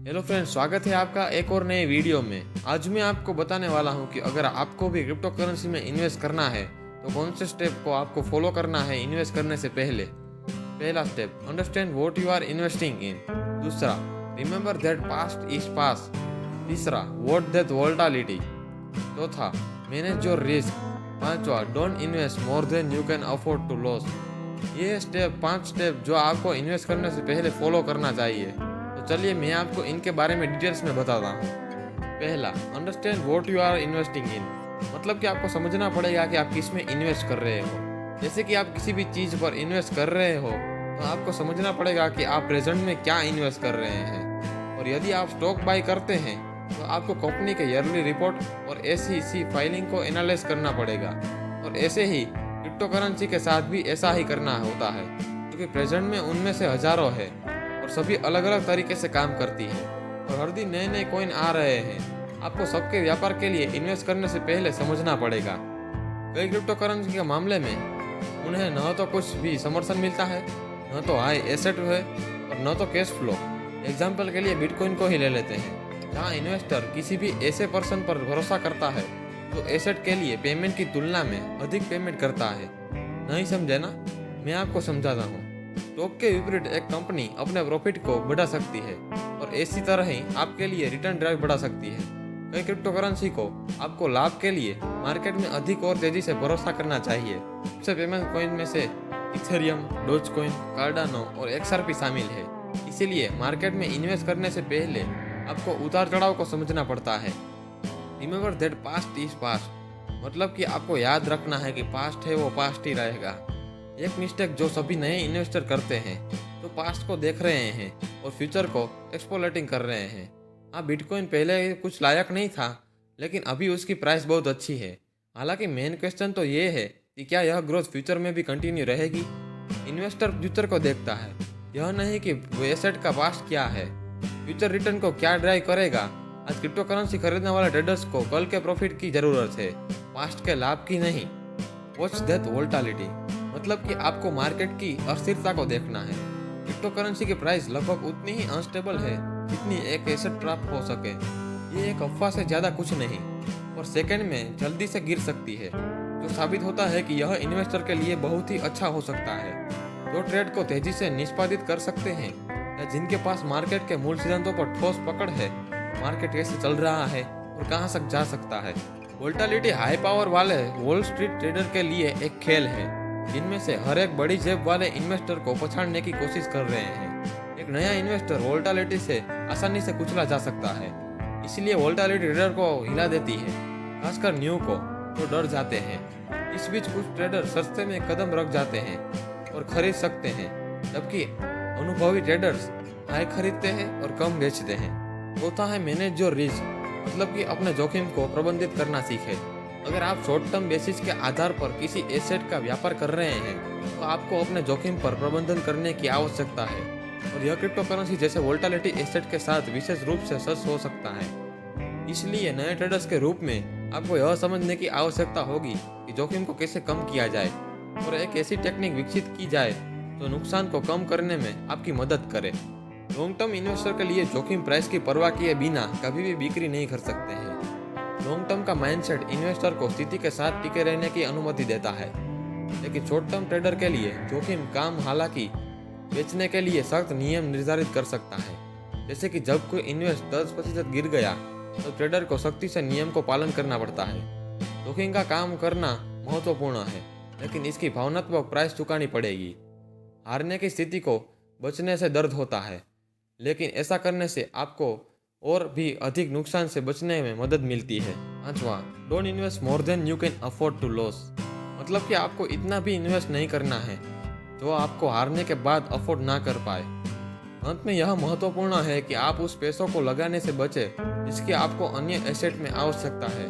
Hello friends, स्वागत है आपका एक और नए वीडियो में। आज मैं आपको बताने वाला हूं कि अगर आपको भी क्रिप्टो करेंसी में इन्वेस्ट करना है तो कौन से स्टेप को आपको फॉलो करना है इन्वेस्ट करने से पहले। पहला step, understand what you are investing in. दूसरा, remember that past is past. तीसरा, व्हाट दैट वोलेटिलिटी। चौथा, मैनेज योर रिस्क। पांचवा, don't invest more than you can afford to loss. ये पांच स्टेप जो आपको इन्वेस्ट करने से पहले फॉलो करना चाहिए। तो चलिए मैं आपको इनके बारे में डिटेल्स में बताता हूँ। पहला, understand what you are investing in. मतलब कि आपको समझना पड़ेगा कि आप किस में इन्वेस्ट कर रहे हो। जैसे कि आप किसी भी चीज़ पर इन्वेस्ट कर रहे हो तो आपको समझना पड़ेगा कि आप प्रेजेंट में क्या इन्वेस्ट कर रहे हैं। और यदि आप स्टॉक बाय करते हैं तो आपको कंपनी के ईयरली रिपोर्ट और SEC फाइलिंग को एनालाइज करना पड़ेगा। और ऐसे ही क्रिप्टो करेंसी के साथ भी ऐसा ही करना होता है, क्योंकि प्रेजेंट में उनमें से हजारों है और सभी अलग अलग तरीके से काम करती है और हर दिन नए नए कॉइन आ रहे हैं। आपको सबके व्यापार के लिए इन्वेस्ट करने से पहले समझना पड़ेगा। कई क्रिप्टो करेंसी के मामले में उन्हें न तो कुछ भी समर्थन मिलता है, न तो हाई एसेट है और न तो कैश फ्लो। एग्जाम्पल के लिए बिटकॉइन को ही ले लेते हैं, जहाँ इन्वेस्टर किसी भी ऐसे पर्सन पर भरोसा करता है जो एसेट के लिए पेमेंट की तुलना में अधिक पेमेंट करता है। नहीं समझे ना? मैं आपको समझाता हूँ। स्टॉक के विपरीत एक कंपनी अपने प्रॉफिट को बढ़ा सकती है और इसी तरह ही आपके लिए रिटर्न ड्राइव बढ़ा सकती है। कई क्रिप्टो करेंसी को आपको लाभ के लिए मार्केट में अधिक और तेजी से भरोसा करना चाहिए। सबसे फेमस कॉइन में से इथेरियम, डोजकॉइन, कार्डानो और XRP शामिल है। इसीलिए मार्केट में इन्वेस्ट करने से पहले आपको उतार चढ़ाव को समझना पड़ता है। Remember that past is past. मतलब कि आपको याद रखना है कि पास्ट है वो पास्ट ही रहेगा। एक मिस्टेक जो सभी नए इन्वेस्टर करते हैं तो पास्ट को देख रहे हैं और फ्यूचर को एक्सप्लोरेटिंग कर रहे हैं। हाँ, बिटकॉइन पहले कुछ लायक नहीं था, लेकिन अभी उसकी प्राइस बहुत अच्छी है। हालांकि मेन क्वेश्चन तो ये है कि क्या यह ग्रोथ फ्यूचर में भी कंटिन्यू रहेगी। इन्वेस्टर फ्यूचर को देखता है, यह नहीं कि वो एसेट का पास्ट क्या है। फ्यूचर रिटर्न को क्या ड्राइव करेगा। आज क्रिप्टो करेंसी खरीदने वाले ट्रेडर्स को कल के प्रॉफिट की जरूरत है, पास्ट के लाभ की नहीं। Watch that volatility. मतलब कि आपको मार्केट की अस्थिरता को देखना है। क्रिप्टो करेंसी की प्राइस लगभग उतनी ही अनस्टेबल है जितनी एक एसेट प्राप्त हो सके। ये एक अफवाह से ज़्यादा कुछ नहीं और सेकंड में जल्दी से गिर सकती है, जो साबित होता है कि यह इन्वेस्टर के लिए बहुत ही अच्छा हो सकता है। जो ट्रेड को तेजी से निष्पादित कर सकते हैं या जिनके पास मार्केट के मूल सिद्धांतों पर ठोस पकड़ है, मार्केट कैसे चल रहा है और कहाँ तक जा सकता है। वोलेटिलिटी हाई पावर वाले वॉल स्ट्रीट ट्रेडर के लिए एक खेल है, जिनमें से हर एक बड़ी जेब वाले इन्वेस्टर को पछाड़ने की कोशिश कर रहे हैं। एक नया इन्वेस्टर वोलेटिलिटी से आसानी से कुचला जा सकता है, इसलिए वोलेटिलिटी ट्रेडर को हिला देती है, खासकर न्यू को तो डर जाते हैं। इस बीच कुछ ट्रेडर सस्ते में कदम रख जाते हैं और खरीद सकते हैं, जबकि अनुभवी ट्रेडर्स हाई खरीदते हैं और कम बेचते हैं। चौथा है मैनेज योर रिस्क। मतलब कि अपने जोखिम को प्रबंधित करना सीखें। अगर आप शॉर्ट टर्म बेसिस के आधार पर किसी एसेट का व्यापार कर रहे हैं तो आपको अपने जोखिम पर प्रबंधन करने की आवश्यकता है, और यह क्रिप्टो करेंसी जैसे वोलेटिलिटी एसेट के साथ विशेष रूप से सच हो सकता है। इसलिए नए ट्रेडर्स के रूप में आपको यह समझने की आवश्यकता होगी कि जोखिम को कैसे कम किया जाए और एक ऐसी टेक्निक विकसित की जाए जो नुकसान को कम करने में आपकी मदद करे। लॉन्ग टर्म इन्वेस्टर के लिए जोखिम प्राइस की परवाह किए बिना कभी भी बिक्री नहीं कर सकते हैं। लॉन्ग टर्म का माइंडसेट इन्वेस्टर को स्थिति के साथ टिके रहने की अनुमति देता है, लेकिन शॉर्ट टर्म ट्रेडर के लिए जोखिम काम हालांकि बेचने के लिए सख्त नियम निर्धारित कर सकता है। जैसे कि जब कोई इन्वेस्ट 10% गिर गया तो ट्रेडर को सख्ती से नियम को पालन करना पड़ता है। जोखिम का काम करना महत्वपूर्ण है, लेकिन इसकी भावनात्मक प्राइस चुकानी पड़ेगी। हारने की स्थिति को बचने से दर्द होता है, लेकिन ऐसा करने से आपको और भी अधिक नुकसान से बचने में मदद मिलती है। पांचवा, don't invest more than you can afford to loss. मतलब कि आपको इतना भी इन्वेस्ट नहीं करना है जो आपको हारने के बाद अफोर्ड ना कर पाए। अंत में यह महत्वपूर्ण है कि आप उस पैसों को लगाने से बचें जिसकी आपको अन्य एसेट में आवश्यकता है।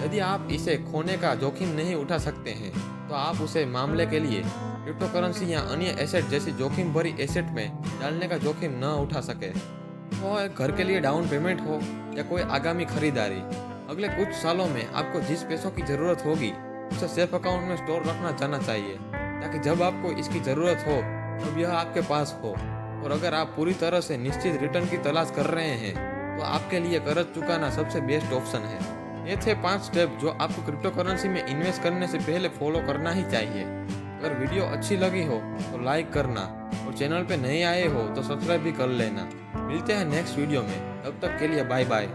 यदि आप इसे खोने का जोखिम नहीं उठा सकते हैं तो आप उसे मामले के लिए क्रिप्टो करेंसी या अन्य एसेट जैसी जोखिम भरी एसेट में डालने का जोखिम न उठा सके। वो एक घर के लिए डाउन पेमेंट हो या कोई आगामी खरीदारी, अगले कुछ सालों में आपको जिस पैसों की ज़रूरत होगी उसे सेफ अकाउंट में स्टोर रखना जाना चाहिए, ताकि जब आपको इसकी ज़रूरत हो तब यह आपके पास हो। और अगर आप पूरी तरह से निश्चित रिटर्न की तलाश कर रहे हैं तो आपके लिए कर्ज चुकाना सबसे बेस्ट ऑप्शन है। ये थे 5 स्टेप जो आपको क्रिप्टो करेंसी में इन्वेस्ट करने से पहले फॉलो करना ही चाहिए। अगर वीडियो अच्छी लगी हो तो लाइक करना और चैनल पे नए आए हो तो सब्सक्राइब भी कर लेना। मिलते हैं नेक्स्ट वीडियो में, तब तक के लिए बाय बाय।